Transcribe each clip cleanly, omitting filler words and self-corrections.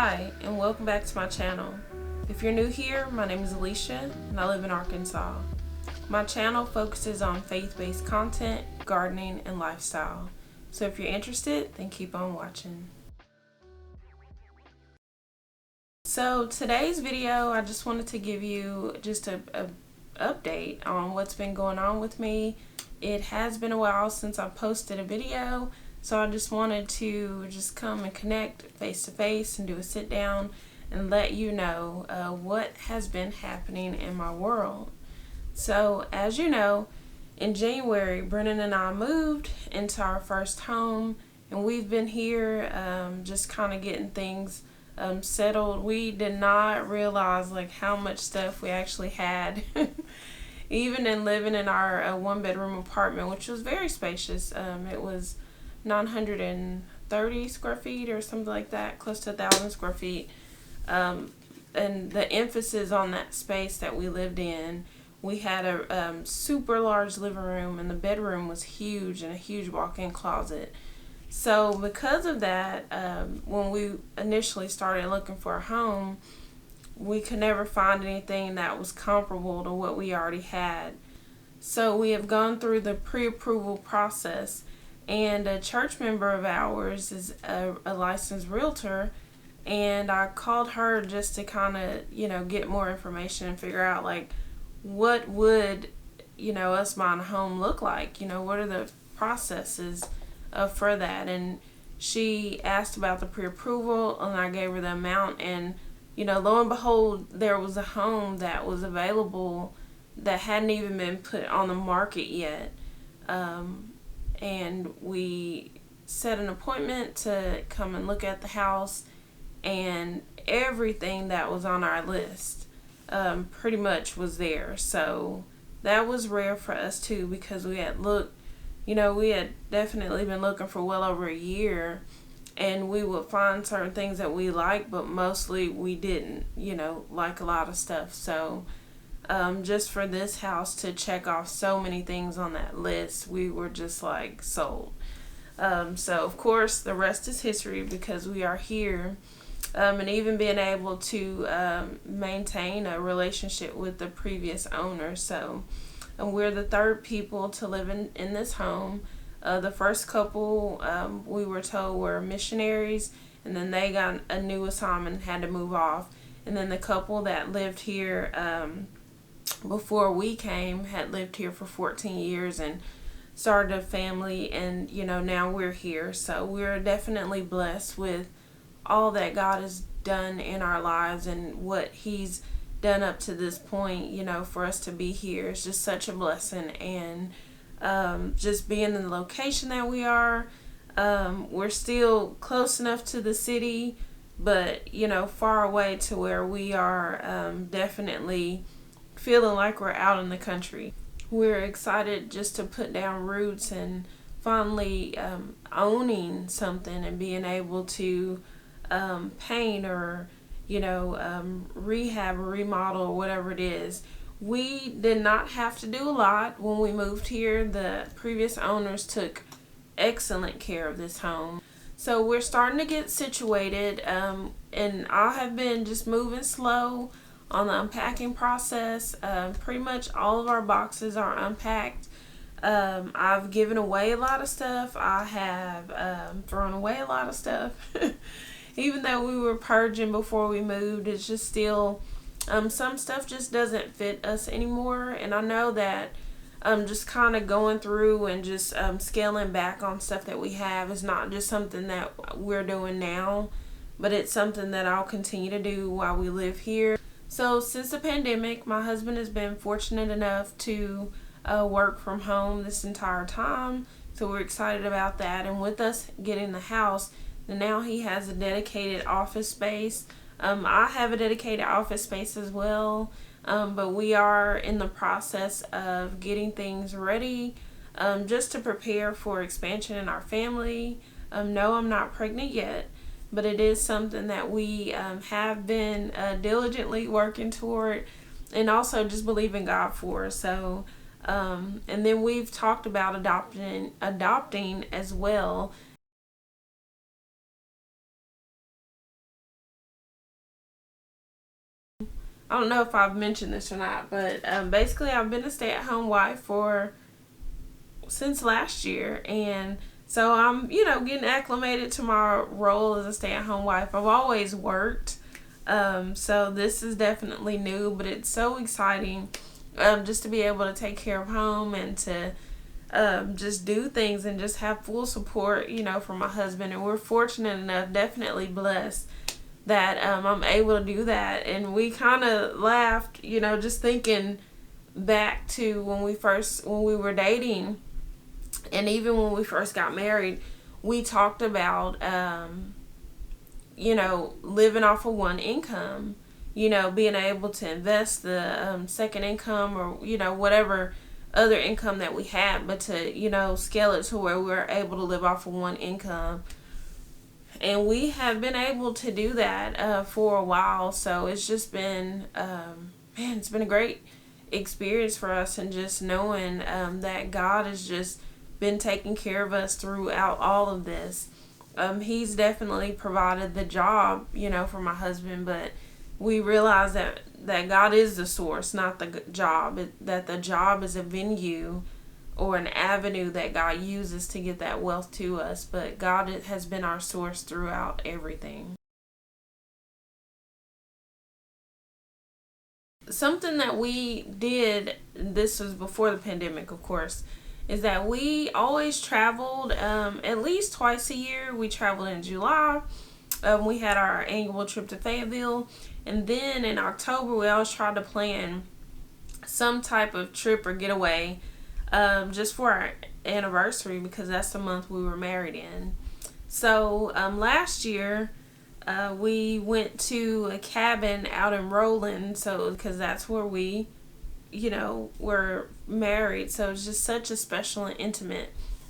Hi, and welcome back to my channel. If you're new here, my name is Alicia, and I live in Arkansas. My channel focuses on faith-based content, gardening, and lifestyle. So if you're interested, then keep on watching. So today's video, I just wanted to give you just a update on what's been going on with me. It has been a while since I posted a video, so I just wanted to just come and connect face to face and do a sit down and let you know what has been happening in my world. So as you know, in January, Brennan and I moved into our first home, and we've been here just kind of getting things settled. We did not realize like how much stuff we actually had. Even in living in our one-bedroom apartment, which was very spacious. It was 930 square feet or something like that, close to 1,000 square feet. And the emphasis on that space that we lived in, we had a super large living room, and the bedroom was huge and a huge walk-in closet. So because of that, when we initially started looking for a home, we could never find anything that was comparable to what we already had. So we have gone through the pre-approval process, and a church member of ours is a licensed realtor, and I called her just to kind of, get more information and figure out like what would, us buying a home look like, what are the processes for that. And she asked about the pre-approval, and I gave her the amount, and lo and behold, there was a home that was available that hadn't even been put on the market yet. And we set an appointment to come and look at the house, and everything that was on our list pretty much was there. So that was rare for us too, because we had looked, we had definitely been looking for well over a year. And we would find certain things that we liked, but mostly we didn't, like a lot of stuff. So just for this house to check off so many things on that list, we were just like sold. So of course the rest is history, because we are here, and even being able to maintain a relationship with the previous owner. So we're the third people to live in this home. The first couple, we were told, were missionaries, and then they got a new assignment and had to move off. And then the couple that lived here before we came had lived here for 14 years and started a family, and now we're here. So we're definitely blessed with all that God has done in our lives and what He's done up to this point. For us to be here is just such a blessing. And just being in the location that we are, we're still close enough to the city, but far away to where we are definitely feeling like we're out in the country. We're excited just to put down roots and finally owning something and being able to paint or rehab or remodel or whatever it is. We did not have to do a lot when we moved here. The previous owners took excellent care of this home. So we're starting to get situated, and I have been just moving slow on the unpacking process. Pretty much all of our boxes are unpacked. I've given away a lot of stuff. I have thrown away a lot of stuff. Even though we were purging before we moved, it's just still some stuff just doesn't fit us anymore. And I know that just kind of going through and just scaling back on stuff that we have is not just something that we're doing now, but it's something that I'll continue to do while we live here. So since the pandemic, my husband has been fortunate enough to work from home this entire time. So we're excited about that. And with us getting the house, now he has a dedicated office space. I have a dedicated office space as well, but we are in the process of getting things ready just to prepare for expansion in our family. No, I'm not pregnant yet, but it is something that we have been diligently working toward, and also just believing God for. So, and then we've talked about adopting as well. I don't know if I've mentioned this or not, but basically I've been a stay-at-home wife since last year, and so I'm, getting acclimated to my role as a stay-at-home wife. I've always worked, so this is definitely new, but it's so exciting, just to be able to take care of home and to just do things and just have full support, from my husband. And we're fortunate enough, definitely blessed, that I'm able to do that. And we kind of laughed, just thinking back to when we were dating, and even when we first got married. We talked about living off of one income, being able to invest the second income, or whatever other income that we had, but to scale it to where we're able to live off of one income. And we have been able to do that for a while. So it's just been, it's been a great experience for us. And just knowing that God has just been taking care of us throughout all of this. He's definitely provided the job, for my husband. But we realize that God is the source, not the job. That the job is a venue or an avenue that God uses to get that wealth to us. But God has been our source throughout everything. Something that we did, this was before the pandemic, of course, is that we always traveled at least twice a year. We traveled in July. We had our annual trip to Fayetteville. And then in October, we always tried to plan some type of trip or getaway, just for our anniversary, because that's the month we were married in. So last year, we went to a cabin out in Roland, so because that's where we, were married. So it's just such a special and intimate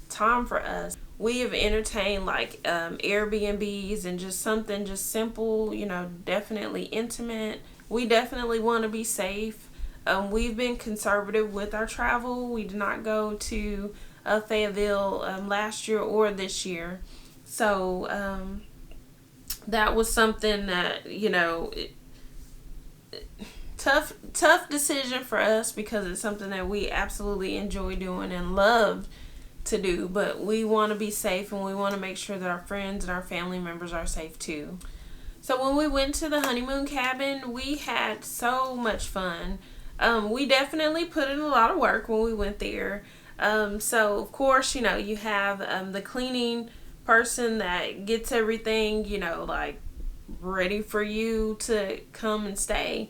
time for us. We have entertained like Airbnbs and just something just simple, definitely intimate. We definitely want to be safe. We've been conservative with our travel. We did not go to Fayetteville last year or this year. So that was something that, tough decision for us, because it's something that we absolutely enjoy doing and love to do. But we want to be safe, and we want to make sure that our friends and our family members are safe too. So when we went to the honeymoon cabin, we had so much fun. We definitely put in a lot of work when we went there. So of course, you have the cleaning person that gets everything, like ready for you to come and stay.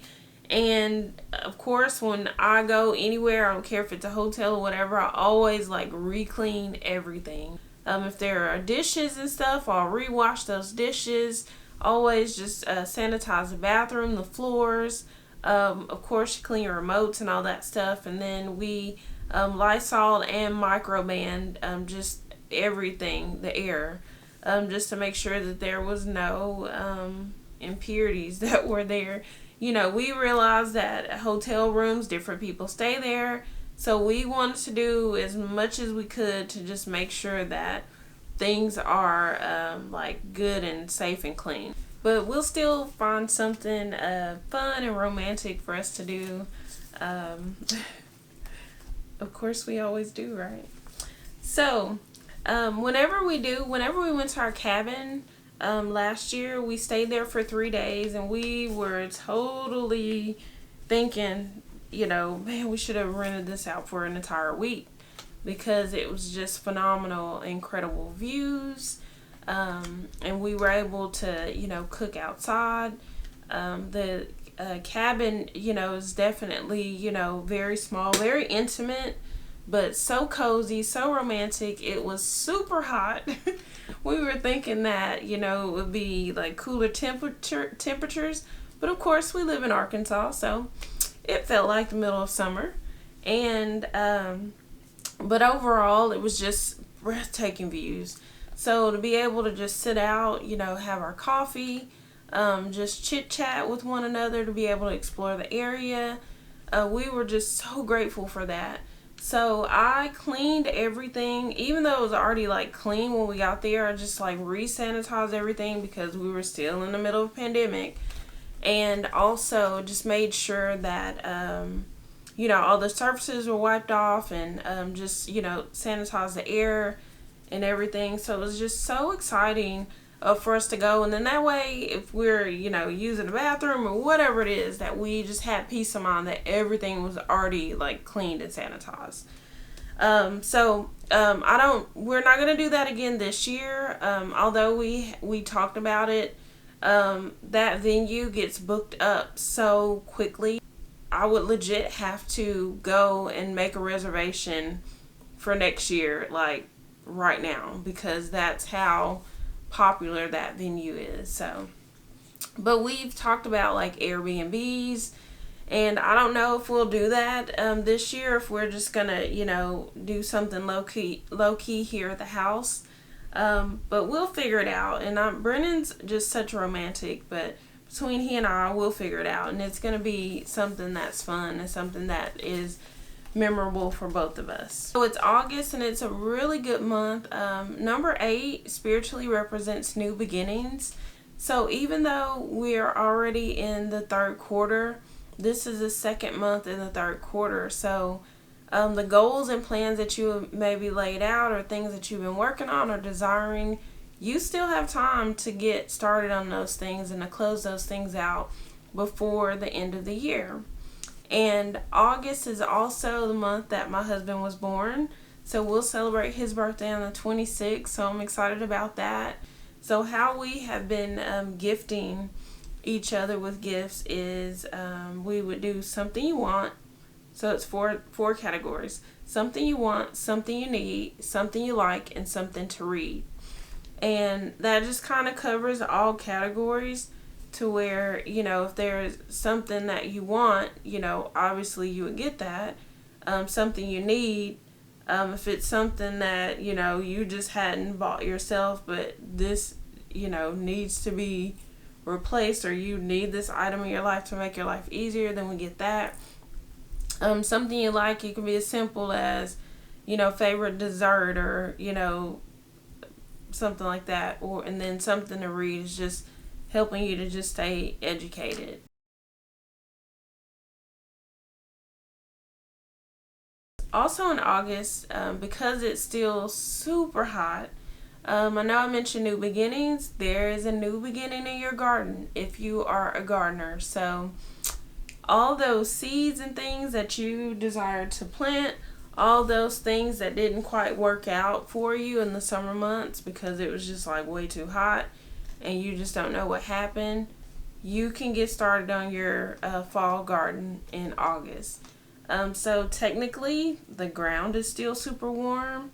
And of course, when I go anywhere, I don't care if it's a hotel or whatever, I always like re-clean everything. If there are dishes and stuff, I'll re-wash those dishes. Always just sanitize the bathroom, the floors. Of course, you clean your remotes and all that stuff. And then we Lysol and microban just everything, the air, just to make sure that there was no impurities that were there. We realized that hotel rooms, different people stay there. So we wanted to do as much as we could to just make sure that things are like good and safe and clean. But we'll still find something fun and romantic for us to do. Of course, we always do, right? So whenever we went to our cabin, last year, we stayed there for 3 days, and we were totally thinking, man, we should have rented this out for an entire week, because it was just phenomenal, incredible views, and we were able to, cook outside. The cabin, is definitely, very small, very intimate, but so cozy, so romantic. It was super hot. We were thinking that, it would be like cooler temperatures. But of course, we live in Arkansas, so it felt like the middle of summer. And, but overall, it was just breathtaking views. So to be able to just sit out, have our coffee, just chit chat with one another, to be able to explore the area. We were just so grateful for that. So I cleaned everything, even though it was already like clean when we got there. I just like re-sanitized everything, because we were still in the middle of a pandemic. and also just made sure that all the surfaces were wiped off, and just sanitize the air and everything. So it was just so exciting for us to go. And then that way, if we're using the bathroom or whatever it is, that we just had peace of mind that everything was already like cleaned and sanitized. We're not gonna do that again this year. Although we talked about it, that venue gets booked up so quickly. I would legit have to go and make a reservation for next year, like right now, because that's how popular that venue is. So, but we've talked about like Airbnbs, and I don't know if we'll do that this year. If we're just gonna, do something low key here at the house, but we'll figure it out. And Brennan's just such a romantic, but between he and I, we'll figure it out, and it's gonna be something that's fun and something that is memorable for both of us. So it's August, and it's a really good month. Number 8 spiritually represents new beginnings. So even though we're already in the third quarter, this is the second month in the third quarter. So the goals and plans that you maybe laid out, or things that you've been working on or desiring, you still have time to get started on those things and to close those things out before the end of the year. And August is also the month that my husband was born. So we'll celebrate his birthday on the 26th. So I'm excited about that. So how we have been gifting each other with gifts is we would do something you want. So it's four categories: something you want, something you need, something you like, and something to read. And that just kind of covers all categories, to where if there's something that you want, obviously you would get that. Something you need, if it's something that you just hadn't bought yourself, but this needs to be replaced, or you need this item in your life to make your life easier, then we get that. Something you like, it can be as simple as favorite dessert, or something like that. And then something to read is just helping you to just stay educated. Also in August, because it's still super hot, I know I mentioned new beginnings. There is a new beginning in your garden if you are a gardener. So all those seeds and things that you desired to plant, all those things that didn't quite work out for you in the summer months because it was just like way too hot, and you just don't know what happened, you can get started on your fall garden in August. So technically, the ground is still super warm.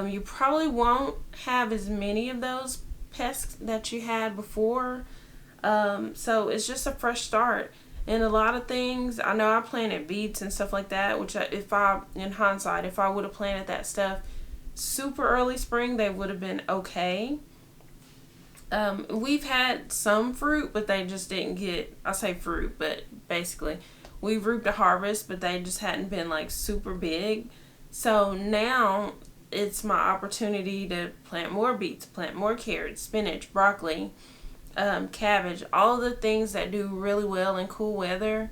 You probably won't have as many of those pests that you had before. So it's just a fresh start. And a lot of things, I know I planted beets and stuff like that, which in hindsight, if I would have planted that stuff super early spring, they would have been okay. We've had some fruit, but they just didn't get, I say fruit, but basically we've reaped a harvest, but they just hadn't been like super big. So now it's my opportunity to plant more beets, plant more carrots, spinach, broccoli, cabbage, all the things that do really well in cool weather,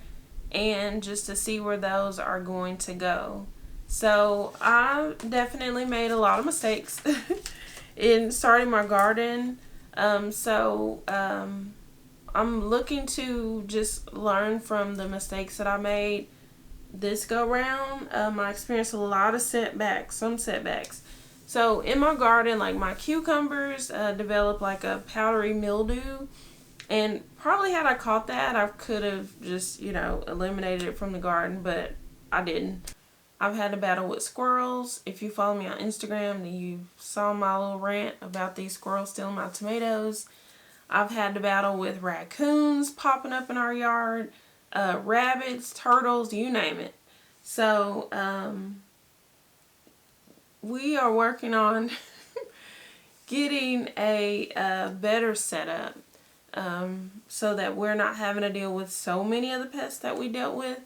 and just to see where those are going to go. So I definitely made a lot of mistakes in starting my garden. I'm looking to just learn from the mistakes that I made this go round. I experienced a lot of some setbacks. So in my garden, like my cucumbers developed like a powdery mildew, and probably had I caught that, I could have just eliminated it from the garden, but I didn't. I've had to battle with squirrels. If you follow me on Instagram, then you saw my little rant about these squirrels stealing my tomatoes. I've had to battle with raccoons popping up in our yard, rabbits, turtles, you name it. So we are working on getting a better setup, so that we're not having to deal with so many of the pests that we dealt with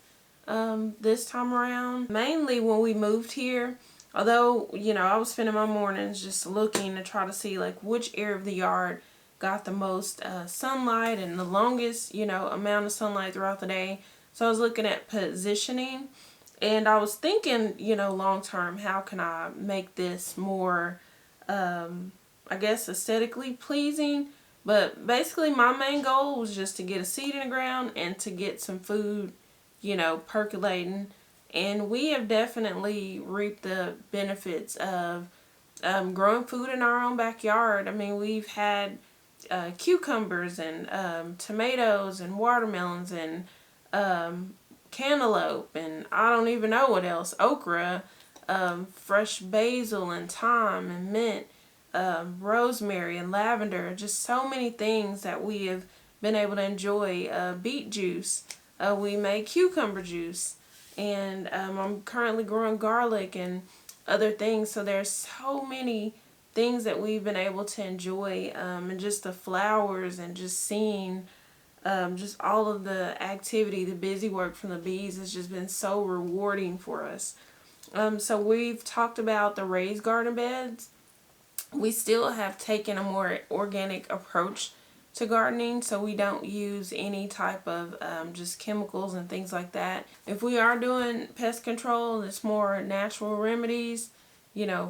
this time around. Mainly when we moved here, although I was spending my mornings just looking to try to see like which area of the yard got the most sunlight and the longest, amount of sunlight throughout the day. So I was looking at positioning, and I was thinking, long term, how can I make this more, I guess, aesthetically pleasing. But basically my main goal was just to get a seed in the ground and to get some food, percolating. And we have definitely reaped the benefits of growing food in our own backyard. I mean, we've had cucumbers and tomatoes and watermelons and cantaloupe and I don't even know what else, okra, fresh basil and thyme and mint, rosemary and lavender, just so many things that we have been able to enjoy. Beet juice, we make cucumber juice, and I'm currently growing garlic and other things. So there's so many things that we've been able to enjoy, and just the flowers and just seeing just all of the activity, the busy work from the bees has just been so rewarding for us. So we've talked about the raised garden beds. We still have taken a more organic approach to gardening, so we don't use any type of just chemicals and things like that. If we are doing pest control, it's more natural remedies,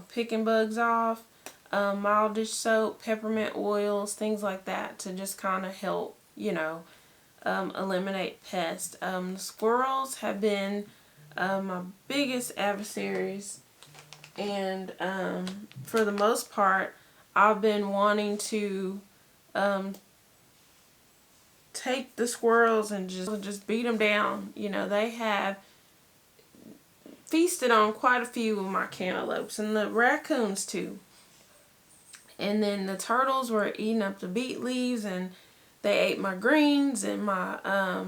picking bugs off, mild dish soap, peppermint oils, things like that to just kind of help, eliminate pests. The squirrels have been my biggest adversaries, and for the most part I've been wanting to take the squirrels and just beat them down. They have feasted on quite a few of my cantaloupes, and the raccoons too. And then the turtles were eating up the beet leaves, and they ate my greens and my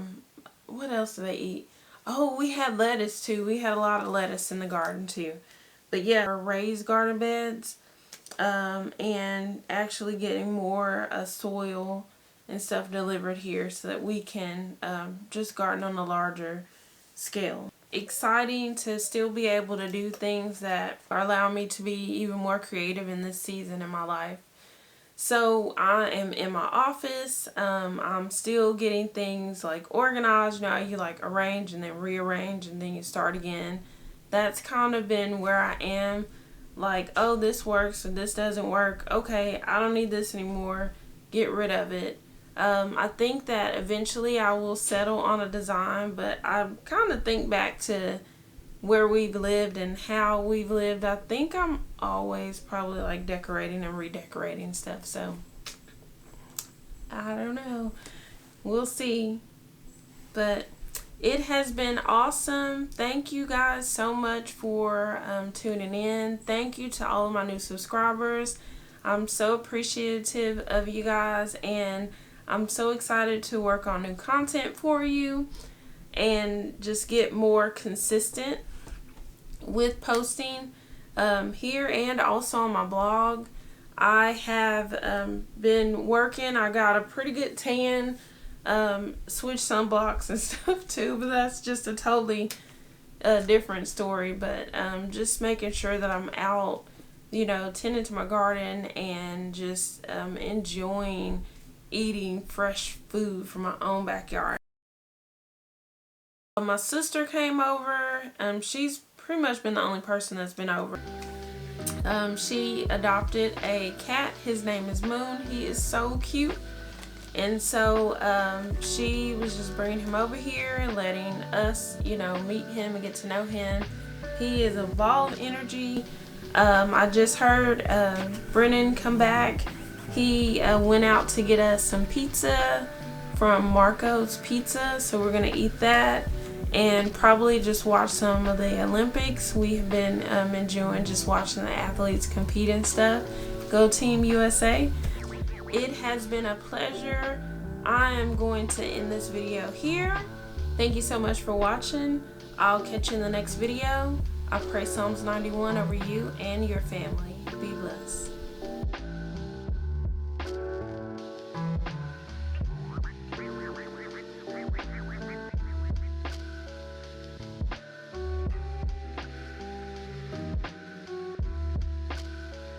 what else did they eat? Oh, we had lettuce too. We had a lot of lettuce in the garden too. But yeah, raised garden beds, and actually getting more soil and stuff delivered here so that we can just garden on a larger scale. Exciting to still be able to do things that are allowing me to be even more creative in this season in my life. So I am in my office. I'm still getting things like organized. You like arrange and then rearrange and then you start again. That's kind of been where I am. Like, oh, this works and this doesn't work. Okay, I don't need this anymore. Get rid of it. I think that eventually I will settle on a design, but I kind of think back to where we've lived and how we've lived. I think I'm always probably like decorating and redecorating stuff, so I don't know. We'll see. But it has been awesome. Thank you guys so much for tuning in. Thank you to all of my new subscribers. I'm so appreciative of you guys, and I'm so excited to work on new content for you and just get more consistent with posting here and also on my blog. I have been working. I got a pretty good tan, switch sunblocks and stuff too, but that's just a totally different story. But just making sure that I'm out, tending to my garden and just enjoying eating fresh food from my own backyard. My sister came over. She's pretty much been the only person that's been over. She adopted a cat. His name is Moon. He is so cute. And so she was just bringing him over here and letting us, meet him and get to know him. He is a ball of energy. I just heard Brennan come back. He went out to get us some pizza from Marco's Pizza, so we're going to eat that and probably just watch some of the Olympics. We have been enjoying just watching the athletes compete and stuff. Go Team USA. It has been a pleasure. I am going to end this video here. Thank you so much for watching. I'll catch you in the next video. I pray Psalms 91 over you and your family. Be blessed.